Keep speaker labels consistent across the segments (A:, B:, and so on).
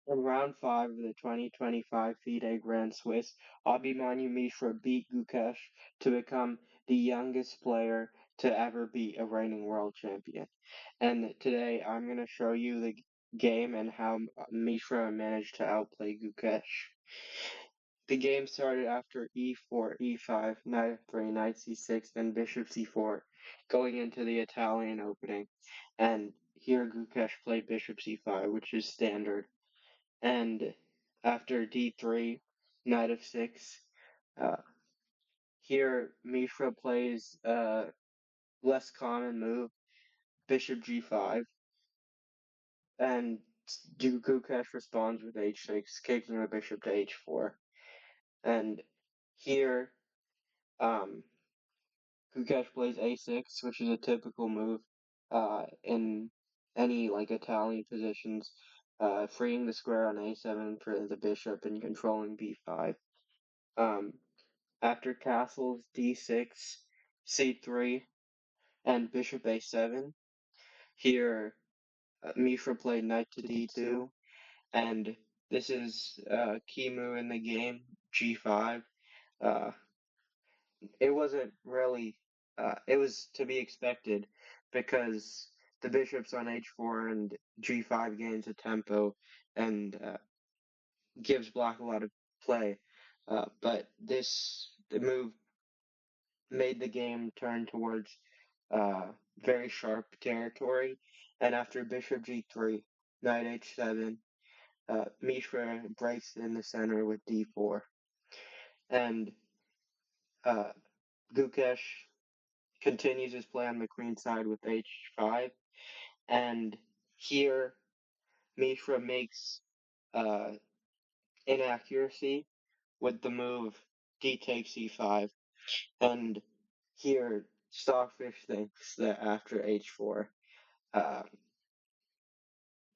A: In round 5 of the 2025 FIDE Grand Swiss, Abhimanyu Mishra beat Gukesh to become the youngest player to ever beat a reigning world champion. And today I'm going to show you the game and how Mishra managed to outplay Gukesh. The game started after e4, e5, knight f3, knight c6, then bishop c4, going into the Italian opening. And here Gukesh played bishop c5, which is standard. And after d3, knight f6, uh, here Mishra plays a less common move, bishop g5, and Gukesh responds with h6, kicking the bishop to h4. And here, Gukesh plays a6, which is a typical move in any Italian positions, freeing the square on a7 for the bishop and controlling b5. After castles d6, c3, and bishop a7, here Mishra played knight to d2, and this is a key move in the game, g5. Uh, it wasn't really, it was to be expected because the bishop's on h4 and g5 gains a tempo and gives black a lot of play. But the move made the game turn towards very sharp territory. And after bishop g3, knight h7, Mishra breaks in the center with d4. And uh, Gukesh continues his play on the queen side with h5. And here, Mishra makes uh, inaccuracy with the move d takes e5. And here, Stockfish thinks that after h4, uh,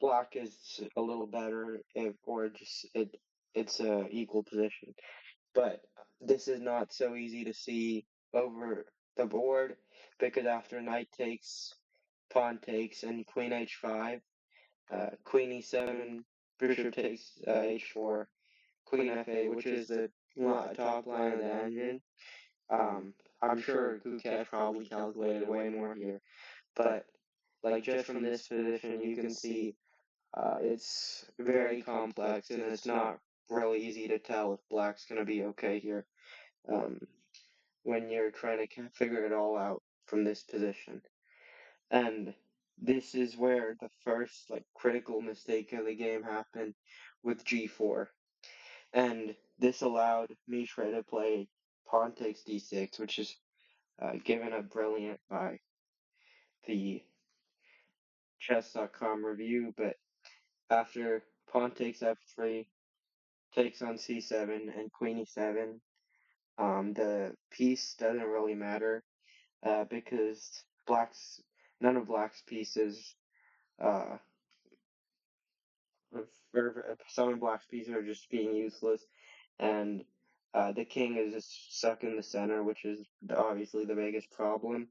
A: black is a little better, or just it's a equal position. But this is not so easy to see over the board because after knight takes, pawn takes, and queen h5, queen e7, bishop takes h4, queen f8, which is the top line of the engine. I'm sure Gukesh probably calculated way more here, but just from this position, you can see it's very complex and it's not really easy to tell if black's gonna be okay here when you're trying to figure it all out from this position. And this is where the first critical mistake of the game happened with g4. And this allowed Mishra to play pawn takes d6, which is given up brilliant by the chess.com review, but after pawn takes f3, takes on c7, and queen e7, the piece doesn't really matter because none of black's pieces, uh, some of black's pieces are just being useless, and the king is just stuck in the center, which is obviously the biggest problem,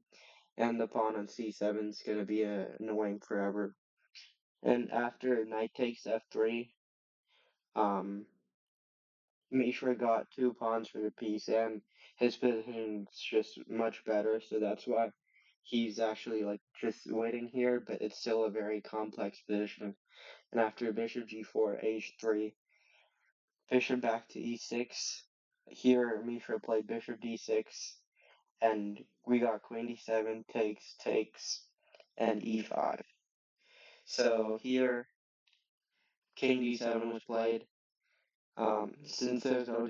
A: and the pawn on c7 is going to be annoying forever. And after knight takes f3, Mishra got 2 pawns for the piece, and his position's just much better, so that's why he's actually just winning here, but it's still a very complex position. And after bishop g4, h3, bishop back to e6, here Mishra played bishop d6, and we got queen d7, takes, and e5. So here, king d7 was played. Since there's no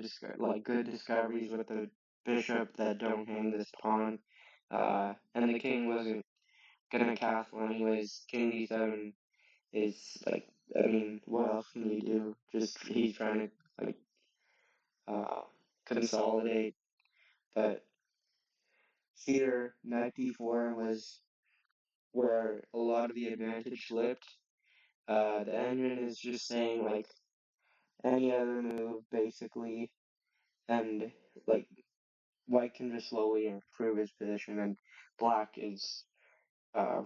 A: good discoveries with the bishop that don't hang this pawn, and the king wasn't gonna castle anyways, king d7 is I mean, what else can you do? Just he's trying to uh, consolidate, but here knight d4 was where a lot of the advantage slipped. The engine is just saying any other move basically, and white can just slowly improve his position, and black is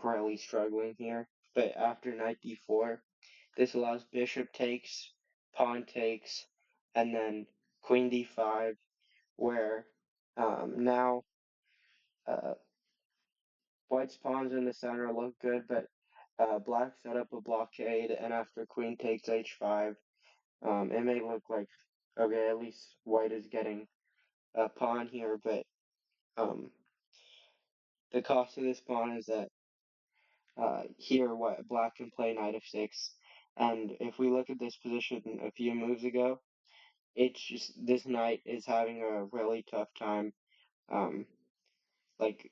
A: really struggling here. But after knight d4, this allows bishop takes, pawn takes, and then queen d5, where now uh, white's pawns in the center look good, but black set up a blockade, and after queen takes h5, it may look like, okay, at least white is getting a pawn here, but um, the cost of this pawn is that here what black can play knight f6, and if we look at this position a few moves ago, it's just this knight is having a really tough time, um, like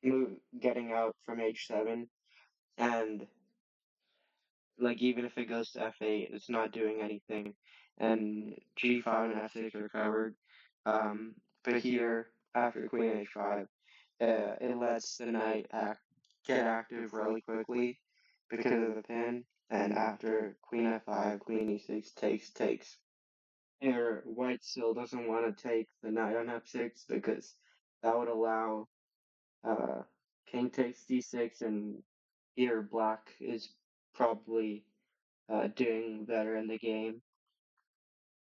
A: move getting out from h7, and like even if it goes to f8, it's not doing anything, and g5 and f6 are covered. But here after queen h5, it lets the knight get active really quickly because of the pin, and after queen f5, queen e6 takes. Here, white still doesn't want to take the knight on f6 because that would allow uh, king takes d6, and here black is probably doing better in the game.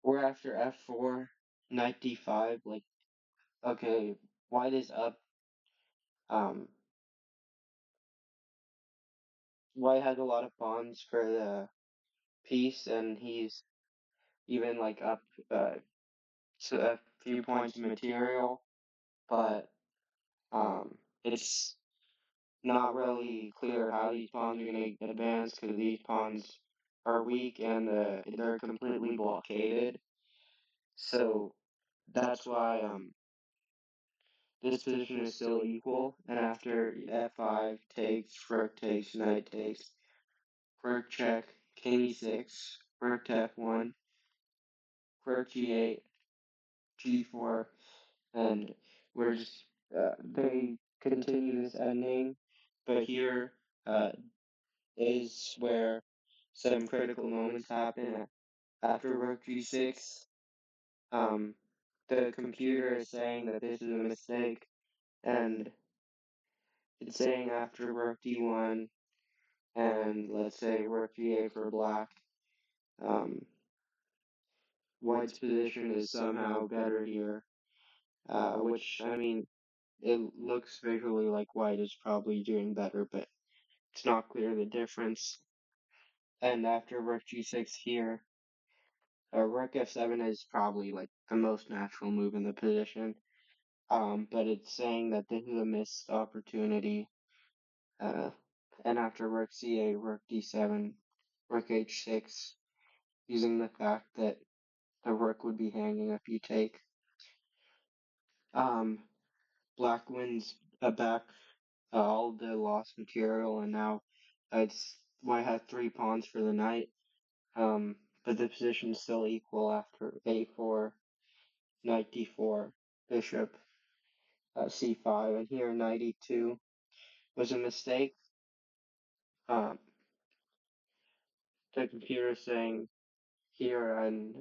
A: We're after f4, knight d5, like, okay, white is up. Um, White has a lot of pawns for the piece, and he's even like up uh, a few points of material, but it's not really clear how these pawns are going to advance because these pawns are weak and they're completely blockaded. So that's why this position is still equal. And after f5 takes, rook takes, knight takes, rook check, king e6, rook to f1, rook g8, g4, and we're just they continue this ending, but here uh, is where some critical moments happen. After rook g6, um, the computer is saying that this is a mistake, and it's saying after rook d1 and let's say rook g8 for black, um, white's position is somehow better here, which, I mean, it looks visually like white is probably doing better, but it's not clear the difference. And after rook g6 here, rook f7 is probably like the most natural move in the position. But it's saying that this is a missed opportunity. Uh, and after rook c8, rook d7, rook h6, using the fact that the rook would be hanging if you take. Um, Black wins back all the lost material, and now it's white has 3 pawns for the knight. But the position's still equal after a4, knight d4, bishop c5, and here knight e2 was a mistake. Um, the computer saying here and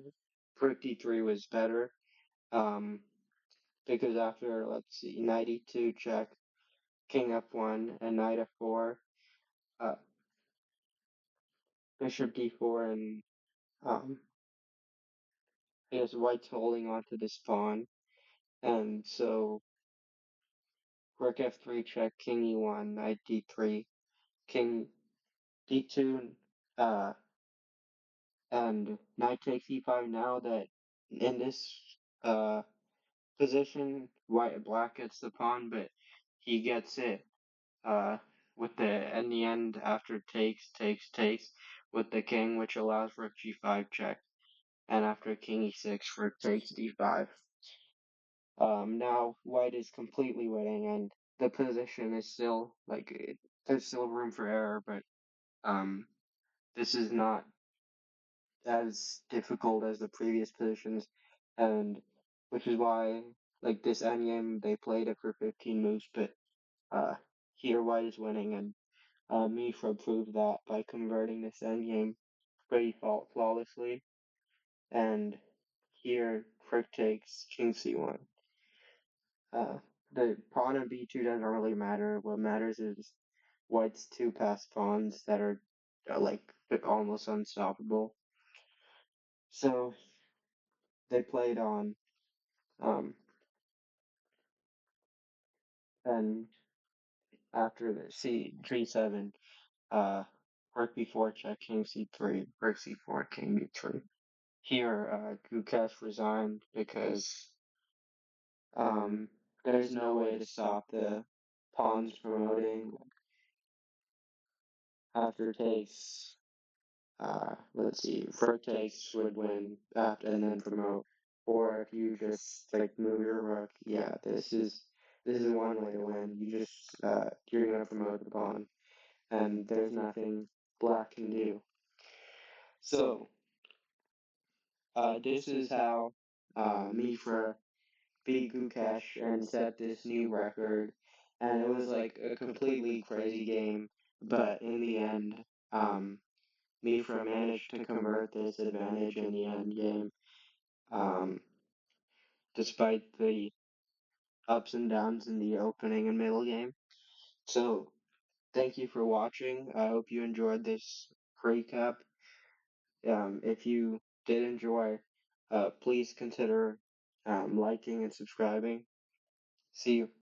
A: rook d3 was better. Um, because after, let's see, knight e2 check, king f1, and knight f4, uh, bishop d4, and I guess white's holding on to this pawn, and so rook f3 check, king e1, knight d3, king d2, uh, and knight takes e5. Now that in this uh, position, black gets the pawn, but he gets it uh, with in the end after takes with the king, which allows rook g5 check, and after king e6, rook takes d5. Now white is completely winning, and the position is still like there's still room for error, but um, this is not as difficult as the previous positions, and which is why like this endgame they played it for 15 moves, but uh, here white is winning, and Mishra proved that by converting this endgame pretty flawlessly, and here Frick takes king c1. Uh, the pawn on b2 doesn't really matter. What matters is white's 2 passed pawns that are like almost unstoppable. So they played on, um, and after the G7, uh, rook b4, check, king c3, rook c4, king b3. Here, Gukesh resigned because, um, there's no way to stop the pawns promoting after takes. Let's see, rook takes would win after and then promote. Or if you just like move your rook, yeah, this is one way to win. You just you're gonna promote the pawn, and there's nothing black can do. So this is how Mishra beat Gukesh and set this new record, and it was like a completely crazy game, but in the end, um, Mishra managed to convert this advantage in the end game, um, despite the ups and downs in the opening and middle game. So, thank you for watching. I hope you enjoyed this recap. If you did enjoy, please consider liking and subscribing. See you.